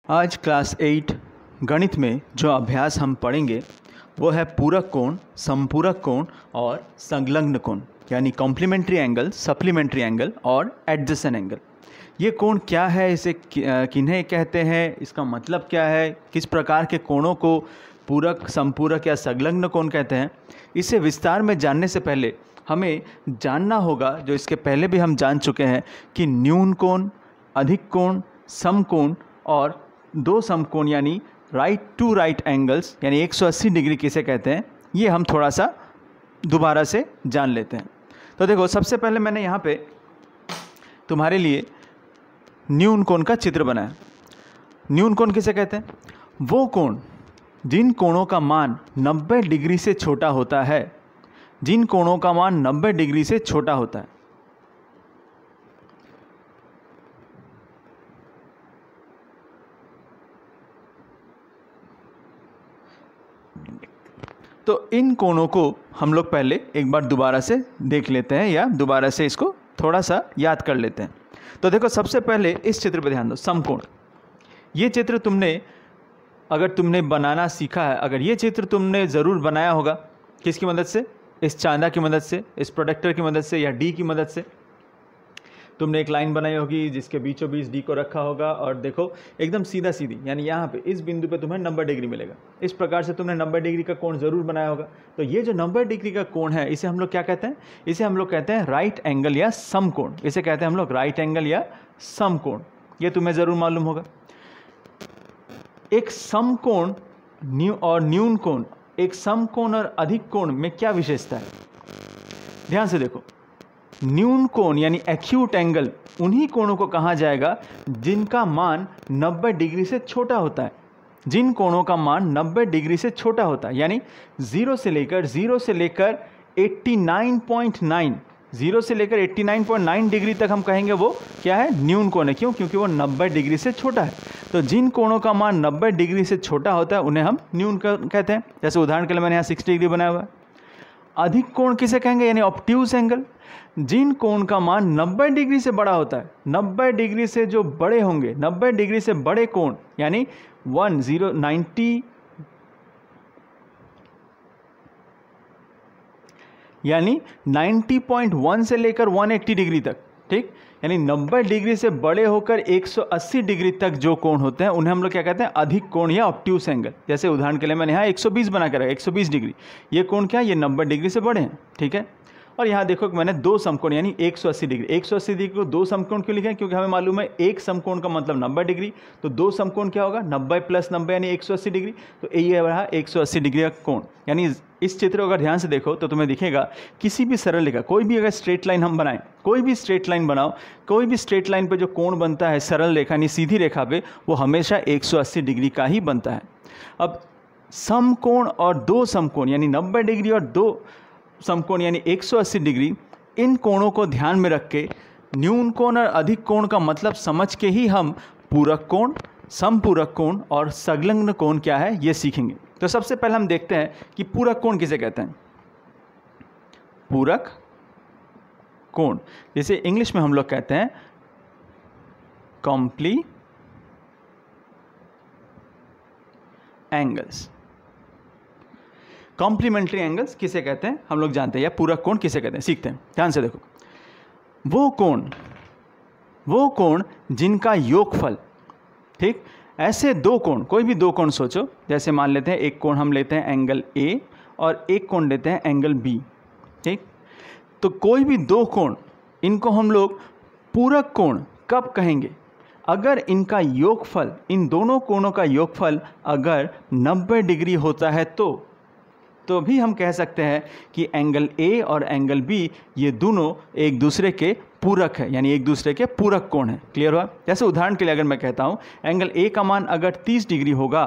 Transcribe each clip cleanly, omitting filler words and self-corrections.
आज क्लास 8 गणित में जो अभ्यास हम पढ़ेंगे वो है पूरक कोण, संपूरक कोण और संलग्न कोण, यानी कॉम्प्लीमेंट्री एंगल, सप्लीमेंट्री एंगल और एडजेसेंट एंगल। ये कोण क्या है, इसे किन्हें कहते हैं, इसका मतलब क्या है, किस प्रकार के कोणों को पूरक, संपूरक या संलग्न कोण कहते हैं, इसे विस्तार में जानने से पहले हमें जानना होगा, जो इसके पहले भी हम जान चुके हैं, कि न्यून कोण, अधिक कोण, समकोण और दो समकोण यानी राइट टू राइट एंगल्स यानी 180 डिग्री किसे कहते हैं, ये हम थोड़ा सा दोबारा से जान लेते हैं। तो देखो, सबसे पहले मैंने यहाँ पे तुम्हारे लिए न्यून कोण का चित्र बनाया। न्यून कोण किसे कहते हैं? वो कोण जिन कोणों का मान 90 डिग्री से छोटा होता है, जिन कोणों का मान 90 डिग्री से छोटा होता है। तो इन कोणों को हम लोग पहले एक बार दोबारा से देख लेते हैं या दोबारा से इसको थोड़ा सा याद कर लेते हैं। तो देखो, सबसे पहले इस चित्र पर ध्यान दो, समकोण। ये चित्र अगर तुमने बनाना सीखा है, अगर ये चित्र तुमने ज़रूर बनाया होगा, किसकी मदद से? इस चांदा की मदद से, इस प्रोडक्टर की मदद से या डी की मदद से। तुमने एक लाइन बनाई होगी जिसके बीचों बीच डी को रखा होगा और देखो एकदम सीधा सीधी, यानी यहाँ पे इस बिंदु पे तुम्हें 90 डिग्री मिलेगा। इस प्रकार से तुमने 90 डिग्री का कोण ज़रूर बनाया होगा। तो ये जो 90 डिग्री का कोण है, इसे हम लोग क्या कहते हैं? इसे हम लोग कहते हैं राइट एंगल या समकोण। इसे कहते हैं हम लोग राइट एंगल या समकोण। ये तुम्हें ज़रूर मालूम होगा। एक समकोण और न्यून कोण, एक समकोण और अधिक कोण में क्या विशेषता है? ध्यान से देखो, न्यून कोण यानी एक्यूट एंगल उन्हीं कोणों को कहा जाएगा जिनका मान 90 डिग्री से छोटा होता है। जिन कोणों का मान 90 डिग्री से छोटा होता है, यानी 0 से लेकर 89.9, 0 से लेकर 89.9 डिग्री तक हम कहेंगे वो क्या है? न्यून कोण है। क्यों? क्योंकि वो 90 डिग्री से छोटा है। तो जिन कोणों का मान 90 डिग्री से छोटा होता है उन्हें हम न्यून कहते हैं। जैसे उदाहरण के लिए मैंने यहाँ 60 डिग्री बनाया हुआ है। अधिक कोण किसे कहेंगे? यानी ऑब्ट्यूज एंगल। जिन कोण का मान 90 डिग्री से बड़ा होता है, 90 डिग्री से जो बड़े होंगे, 90 डिग्री से बड़े कोण यानी 90 यानी 90.1 से लेकर 180 डिग्री तक, ठीक, यानी 90 डिग्री से बड़े होकर 180 डिग्री तक जो कोण होते हैं उन्हें हम लोग क्या कहते हैं? अधिक कोण या ऑब्ट्यूज एंगल। जैसे उदाहरण के लिए मैंने यहाँ 120 बना कर रखा, 120 डिग्री। ये कोण क्या? ये 90 डिग्री से बड़े हैं, ठीक है। और यहाँ देखो कि मैंने दो समकोण यानी 180 डिग्री, 180 डिग्री को दो समकोण क्यों लिखे हैं? क्योंकि हमें मालूम है एक समकोण का मतलब 90 डिग्री, तो दो समकोण क्या होगा? 90 + 90 यानी 180 डिग्री। तो ये रहा 180 डिग्री का कोण। यानी इस चित्र को अगर ध्यान से देखो तो तुम्हें दिखेगा, किसी भी सरल रेखा, कोई भी अगर स्ट्रेट लाइन हम बनाएं, कोई भी स्ट्रेट लाइन बनाओ, कोई भी स्ट्रेट लाइन पे जो कोण बनता है सरल रेखा यानी सीधी रेखा पे, वो हमेशा 180 डिग्री का ही बनता है। अब समकोण और दो समकोण यानी 90 डिग्री और दो समकोण यानी 180 डिग्री, इन कोणों को ध्यान में रख के न्यून कोण और अधिक कोण का मतलब समझ के ही हम पूरक कोण, समपूरक कोण और संलग्न कोण क्या है ये सीखेंगे। तो सबसे पहले हम देखते हैं कि पूरक कोण किसे कहते हैं। पूरक कोण, जैसे इंग्लिश में हम लोग कहते हैं कॉम्प्ली एंगल्स। कॉम्प्लीमेंट्री एंगल्स किसे कहते हैं हम लोग जानते हैं, या पूरक कोण किसे कहते हैं सीखते हैं। ध्यान से देखो, वो कोण जिनका योगफल, ठीक, ऐसे दो कोण, कोई भी दो कोण सोचो, जैसे मान लेते हैं एक कोण हम लेते हैं एंगल ए और एक कोण लेते हैं एंगल बी, ठीक। तो कोई भी दो कोण, इनको हम लोग पूरक कोण कब कहेंगे? अगर इनका योगफल, इन दोनों कोणों का योगफल अगर 90 डिग्री होता है तो भी हम कह सकते हैं कि एंगल ए और एंगल बी ये दोनों एक दूसरे के पूरक है, यानी एक दूसरे के पूरक कोण है। क्लियर हुआ? जैसे उदाहरण के लिए अगर मैं कहता हूं एंगल ए का मान अगर 30 डिग्री होगा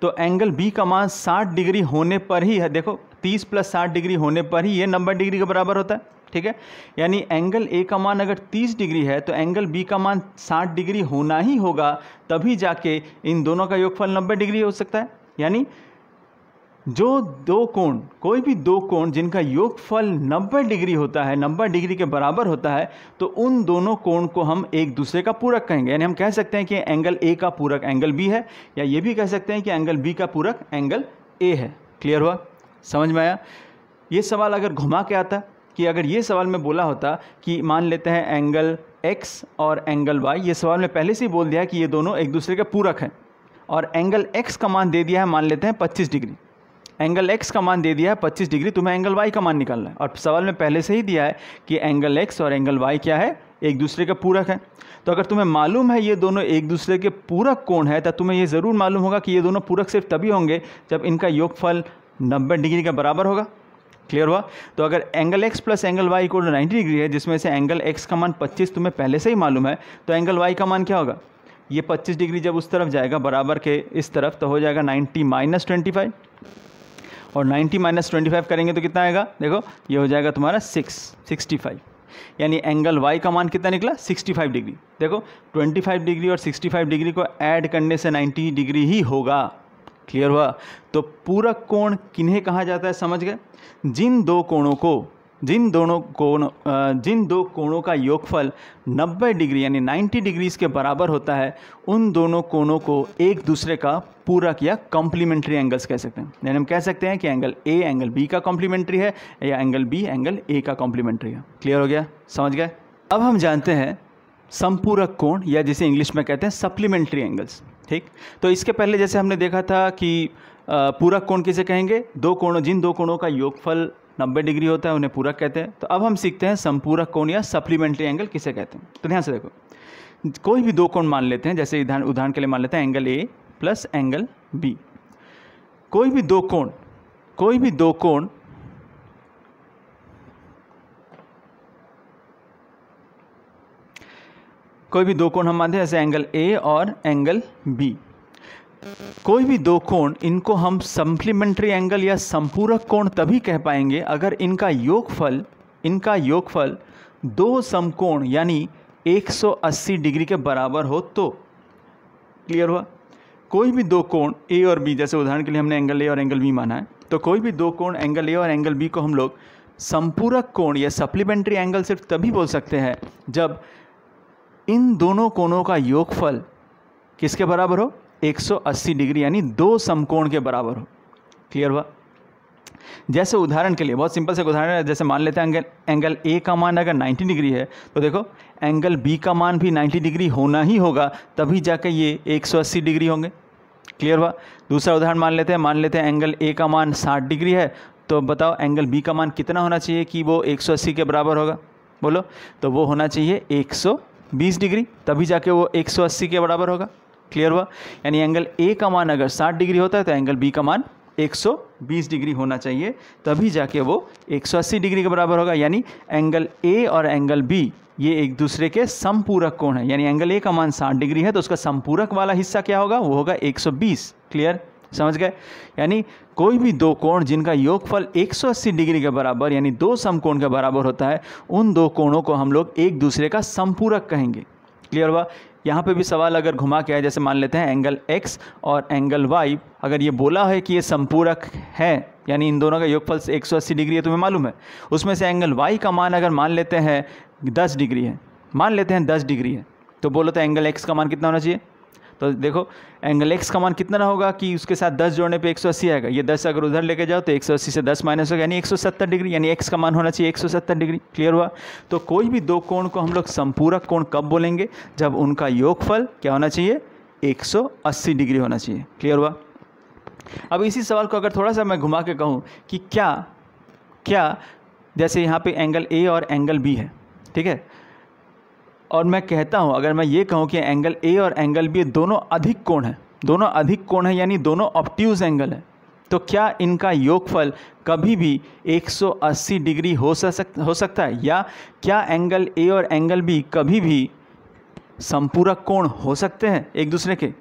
तो एंगल बी का मान 60 डिग्री होने पर ही है, देखो 30 + 60 डिग्री होने पर ही ये 90 डिग्री के बराबर होता है, ठीक है। यानी एंगल ए का मान अगर 30 डिग्री है तो एंगल बी का मान 60 डिग्री होना ही होगा, तभी जाके इन दोनों का योगफल 90 डिग्री हो सकता है। यानी जो दो कोण, कोई भी दो कोण जिनका योगफल 90 डिग्री होता है, 90 डिग्री के बराबर होता है, तो उन दोनों कोण को हम एक दूसरे का पूरक कहेंगे। यानी हम कह सकते हैं कि एंगल ए का पूरक एंगल बी है, या ये भी कह सकते हैं कि एंगल बी का पूरक एंगल ए है। क्लियर हुआ, समझ में आया? ये सवाल अगर घुमा के आता कि अगर ये सवाल में बोला होता कि मान लेते हैं एंगल एक्स और एंगल वाई, ये सवाल में पहले से ही बोल दिया कि ये दोनों एक दूसरे के पूरक हैं, और एंगल एक्स का मान दे दिया है मान लेते हैं 25 डिग्री, एंगल एक्स का मान दे दिया है 25 डिग्री, तुम्हें एंगल वाई का मान निकालना है, और सवाल में पहले से ही दिया है कि एंगल एक्स और एंगल वाई क्या है, एक दूसरे के पूरक है। तो अगर तुम्हें मालूम है ये दोनों एक दूसरे के पूरक कोण है, तो तुम्हें ये ज़रूर मालूम होगा कि ये दोनों पूरक सिर्फ तभी होंगे जब इनका योगफल 90 डिग्री का बराबर होगा। क्लियर हुआ? तो अगर angle X plus angle Y equal to 90 degree है, जिसमें से एंगल एक्स का मान 25 तुम्हें पहले से ही मालूम है, तो एंगल वाई का मान क्या होगा? ये 25 डिग्री जब उस तरफ जाएगा बराबर के इस तरफ, तो हो जाएगा 90 माइनस 25, और 90 माइनस 25 करेंगे तो कितना आएगा? देखो ये हो जाएगा तुम्हारा 65, यानी एंगल वाई का मान कितना निकला? 65 डिग्री। देखो 25 डिग्री और 65 डिग्री को ऐड करने से 90 डिग्री ही होगा। क्लियर हुआ? तो पूरक कोण किन्हें कहा जाता है, समझ गए? जिन दो कोणों का योगफल 90 डिग्री यानी 90 डिग्रीज के बराबर होता है, उन दोनों कोणों को एक दूसरे का पूरक या कॉम्प्लीमेंट्री एंगल्स कह सकते हैं। यानी हम कह सकते हैं कि एंगल ए एंगल बी का कॉम्प्लीमेंट्री है, या एंगल बी एंगल ए का कॉम्प्लीमेंट्री है। क्लियर हो गया, समझ गए? अब हम जानते हैं संपूरक कोण, या जिसे इंग्लिश में कहते हैं सप्लीमेंट्री एंगल्स। ठीक, तो इसके पहले जैसे हमने देखा था कि पूरक कोण किसे कहेंगे? जिन दो कोणों का योगफल 90 डिग्री होता है उन्हें पूरक कहते हैं। तो अब हम सीखते हैं संपूरक कोण या सप्लीमेंट्री एंगल किसे कहते हैं। तो ध्यान से देखो, कोई भी दो कोण मान लेते हैं, जैसे उदाहरण के लिए मान लेते हैं angle A plus angle B. कोई भी दो कोण हम मानते हैं, जैसे एंगल ए और एंगल बी। कोई भी दो कोण, इनको हम सप्लीमेंट्री एंगल या संपूरक कोण तभी कह पाएंगे अगर इनका योगफल दो समकोण यानी 180 डिग्री के बराबर हो तो। क्लियर हुआ? कोई भी दो कोण ए और बी, जैसे उदाहरण के लिए हमने एंगल ए और एंगल बी माना है, तो कोई भी दो कोण एंगल ए और एंगल बी को हम लोग संपूरक कोण या सप्लीमेंट्री एंगल सिर्फ तभी बोल सकते हैं जब इन दोनों कोणों का योगफल किसके बराबर हो? 180 डिग्री यानी दो समकोण के बराबर हो। क्लियर हुआ? जैसे उदाहरण के लिए बहुत सिंपल से उदाहरण है, जैसे मान लेते हैं एंगल ए का मान अगर 90 डिग्री है, तो देखो एंगल बी का मान भी 90 डिग्री होना ही होगा, तभी जाके ये 180 डिग्री होंगे। क्लियर हुआ? दूसरा उदाहरण मान लेते हैं एंगल ए का मान 60 डिग्री है, तो बताओ एंगल बी का मान कितना होना चाहिए कि वो 180 के बराबर होगा? बोलो, तो वो होना चाहिए 120 डिग्री, तभी जाके वो 180 के बराबर होगा। क्लियर हुआ? यानी एंगल ए का मान अगर 60 डिग्री होता है तो एंगल बी का मान 120 डिग्री होना चाहिए, तभी जाके वो 180 डिग्री के बराबर होगा। यानी एंगल ए और एंगल बी ये एक दूसरे के समपूरक कोण है। यानी एंगल ए का मान 60 डिग्री है तो उसका संपूरक वाला हिस्सा क्या होगा? वो होगा 120। क्लियर, समझ गए? यानी कोई भी दो कोण जिनका योगफल 180 डिग्री के बराबर यानी दो समकोण के बराबर होता है, उन दो कोणों को हम लोग एक दूसरे का संपूरक कहेंगे। क्लियर हुआ? यहाँ पे भी सवाल अगर घुमा के आए, जैसे मान लेते हैं एंगल x और एंगल y, अगर ये बोला है कि ये संपूरक है यानी इन दोनों का योगफल 180 डिग्री है, तुम्हें मालूम है, उसमें से एंगल y का मान अगर मान लेते हैं 10 डिग्री है, तो बोलो तो एंगल x का मान कितना होना चाहिए? तो देखो एंगल x का मान कितना होगा कि उसके साथ 10 जोड़ने पे 180 आएगा। ये 10 अगर उधर लेके जाओ तो 180 से 10 माइनस होगा यानी 170 डिग्री, यानी x का मान होना चाहिए 170 डिग्री। क्लियर हुआ? तो कोई भी दो कोण को हम लोग संपूरक कोण कब बोलेंगे? जब उनका योगफल क्या होना चाहिए? 180 डिग्री होना चाहिए। क्लियर हुआ? अब इसी सवाल को अगर थोड़ा सा मैं घुमा के कहूँ कि क्या जैसे यहाँ पे एंगल ए और एंगल बी है, ठीक है, और मैं कहता हूँ, अगर मैं ये कहूँ कि एंगल ए और एंगल बी दोनों अधिक कोण है यानी दोनों ऑब्ट्यूज एंगल है, तो क्या इनका योगफल कभी भी 180 डिग्री हो सकता है? या क्या एंगल ए और एंगल बी कभी भी संपूरक कोण हो सकते हैं एक दूसरे के?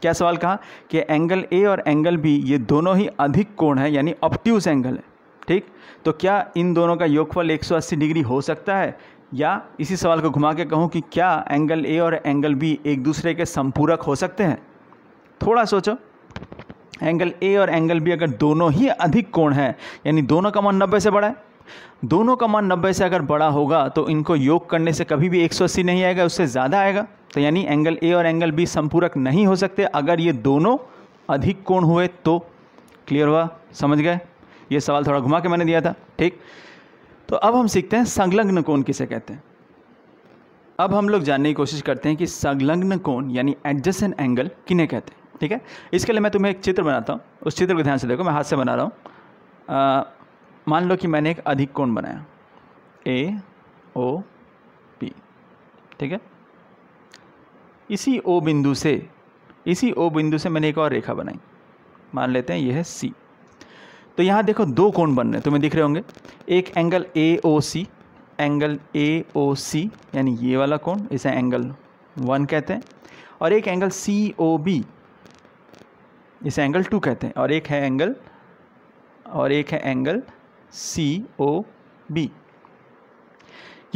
क्या सवाल कहा कि एंगल ए और एंगल बी ये दोनों ही अधिक कोण है यानी ऑब्ट्यूज एंगल है। ठीक, तो क्या इन दोनों का योगफल 180 डिग्री हो सकता है? या इसी सवाल को घुमा के कहूँ कि क्या एंगल ए और एंगल बी एक दूसरे के संपूरक हो सकते हैं? थोड़ा सोचो, एंगल ए और एंगल बी अगर दोनों ही अधिक कोण हैं, यानी दोनों का मान 90 से बड़ा है, दोनों का मान 90 से अगर बड़ा होगा तो इनको योग करने से कभी भी 180 नहीं आएगा, उससे ज़्यादा आएगा। तो यानी एंगल ए और एंगल बी संपूरक नहीं हो सकते अगर ये दोनों अधिक कोण हुए तो। क्लियर हुआ, समझ गए? ये सवाल थोड़ा घुमा के मैंने दिया था, ठीक। तो अब हम सीखते हैं संलग्न कोण किसे कहते हैं। अब हम लोग जानने की कोशिश करते हैं कि संलग्न कोण यानी एडजेसेंट एंगल किन्हें कहते हैं, ठीक है। इसके लिए मैं तुम्हें एक चित्र बनाता हूँ, उस चित्र को ध्यान से देखो, मैं हाथ से बना रहा हूँ। मान लो कि मैंने एक अधिक कोण बनाया ए ओ पी, ठीक है। इसी ओ बिंदु से मैंने एक और रेखा बनाई, मान लेते हैं यह है सी। तो यहाँ देखो दो कोण बन रहे हैं, तुम्हें दिख रहे होंगे। एक एंगल ए ओ सी यानी ये वाला कोण, इसे एंगल 1 कहते हैं, और एक एंगल सी ओ बी, इसे एंगल 2 कहते हैं, और एक है एंगल सी ओ बी।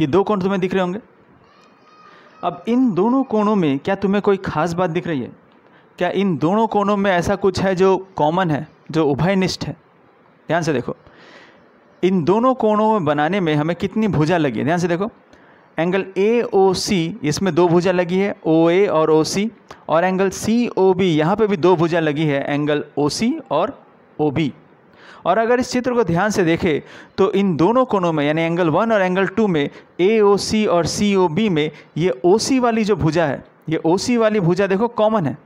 ये दो कोण तुम्हें दिख रहे होंगे। अब इन दोनों कोणों में क्या तुम्हें कोई खास बात दिख रही है? क्या इन दोनों कोणों में ऐसा कुछ है जो कॉमन है, जो उभयनिष्ठ है? ध्यान से देखो, इन दोनों कोणों में बनाने में हमें कितनी भुजा लगी है, ध्यान से देखो। एंगल ए ओ सी, इसमें 2 भुजा लगी है, ओ ए और ओ सी, और एंगल सी ओ बी, यहाँ पर भी 2 भुजा लगी है, एंगल ओ सी और ओ बी। और अगर इस चित्र को ध्यान से देखें तो इन दोनों कोणों में यानी एंगल 1 और एंगल 2 में, ए ओ सी और सी ओ बी में, ये ओ सी वाली जो भुजा है, ये ओ सी वाली भुजा देखो कॉमन है,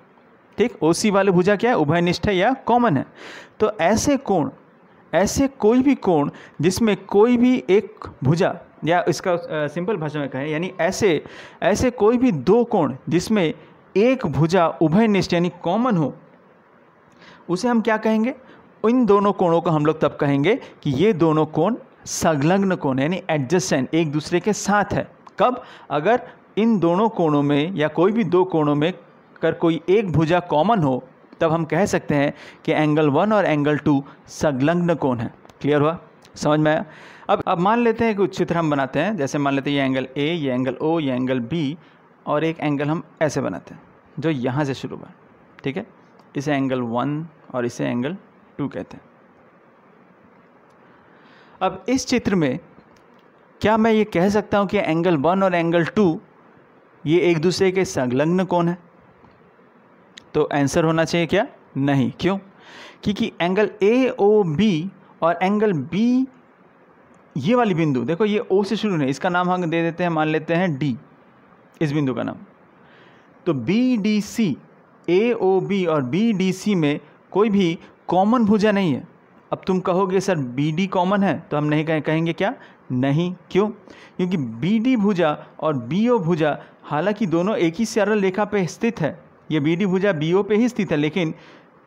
ठीक। ओ सी वाली भुजा क्या है? उभयनिष्ठ है या कॉमन है। तो ऐसे कोण, ऐसे कोई भी कोण जिसमें कोई भी एक भुजा, या इसका सिंपल भाषा में कहें यानी ऐसे कोई भी 2 कोण जिसमें एक भुजा उभयनिष्ठ यानी कॉमन हो, उसे हम क्या कहेंगे? इन दोनों कोणों को हम लोग तब कहेंगे कि ये दोनों कोण संलग्न कोण यानी एडजेसेंट, एक दूसरे के साथ है। कब? अगर इन दोनों कोणों में या कोई भी 2 कोणों में अगर कोई एक भुजा कॉमन हो, तब हम कह सकते हैं कि एंगल 1 और एंगल 2 संलग्न कोण है। क्लियर हुआ, समझ में आया? अब मान लेते हैं कुछ चित्र हम बनाते हैं, जैसे मान लेते हैं ये एंगल ए, ये एंगल ओ, ये एंगल बी, और एक एंगल हम ऐसे बनाते हैं जो यहाँ से शुरू हुआ, ठीक है। इसे एंगल 1 और इसे एंगल 2 कहते हैं। अब इस चित्र में क्या मैं ये कह सकता हूं कि एंगल 1 और एंगल 2 ये एक दूसरे के संलग्न कोण है? तो आंसर होना चाहिए क्या? नहीं। क्यों? क्योंकि एंगल ए ओ बी और एंगल बी, ये वाली बिंदु देखो, ये ओ से शुरू नहीं, इसका नाम हम दे देते हैं, मान लेते हैं डी, इस बिंदु का नाम। तो बी डी सी, ए ओ बी और बी डी सी में कोई भी कॉमन भुजा नहीं है। अब तुम कहोगे सर बी डी कॉमन है, तो हम नहीं कहेंगे क्या? नहीं। क्यों? क्योंकि बी डी भुजा और बी ओ भुजा हालांकि दोनों एक ही सरल रेखा पे स्थित है, ये बी डी भुजा बी ओ पे ही स्थित है, लेकिन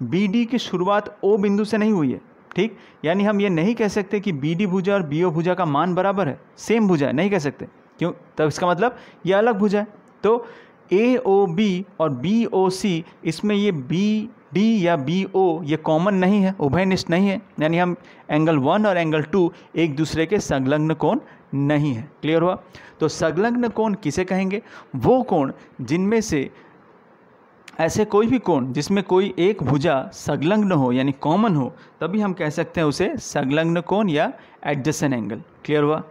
बी डी की शुरुआत ओ बिंदु से नहीं हुई है, ठीक। यानी हम ये नहीं कह सकते कि बी डी भुजा और बी ओ भुजा का मान बराबर है, सेम भुजा है, नहीं कह सकते। क्यों? तब इसका मतलब ये अलग भुजा है। तो ए ओ बी और बी ओ सी, इसमें ये बी डी या बी ओ ये कॉमन नहीं है, उभयनिष्ठ नहीं है, यानी हम एंगल 1 और एंगल 2 एक दूसरे के संलग्न कोण नहीं है। क्लियर हुआ? तो संलग्न कोण किसे कहेंगे? वो कोण जिनमें से ऐसे कोई भी कोण जिसमें कोई एक भुजा संलग्न हो यानी कॉमन हो, तभी हम कह सकते हैं उसे संलग्न कोण या एडजेसेंट एंगल। क्लियर हुआ?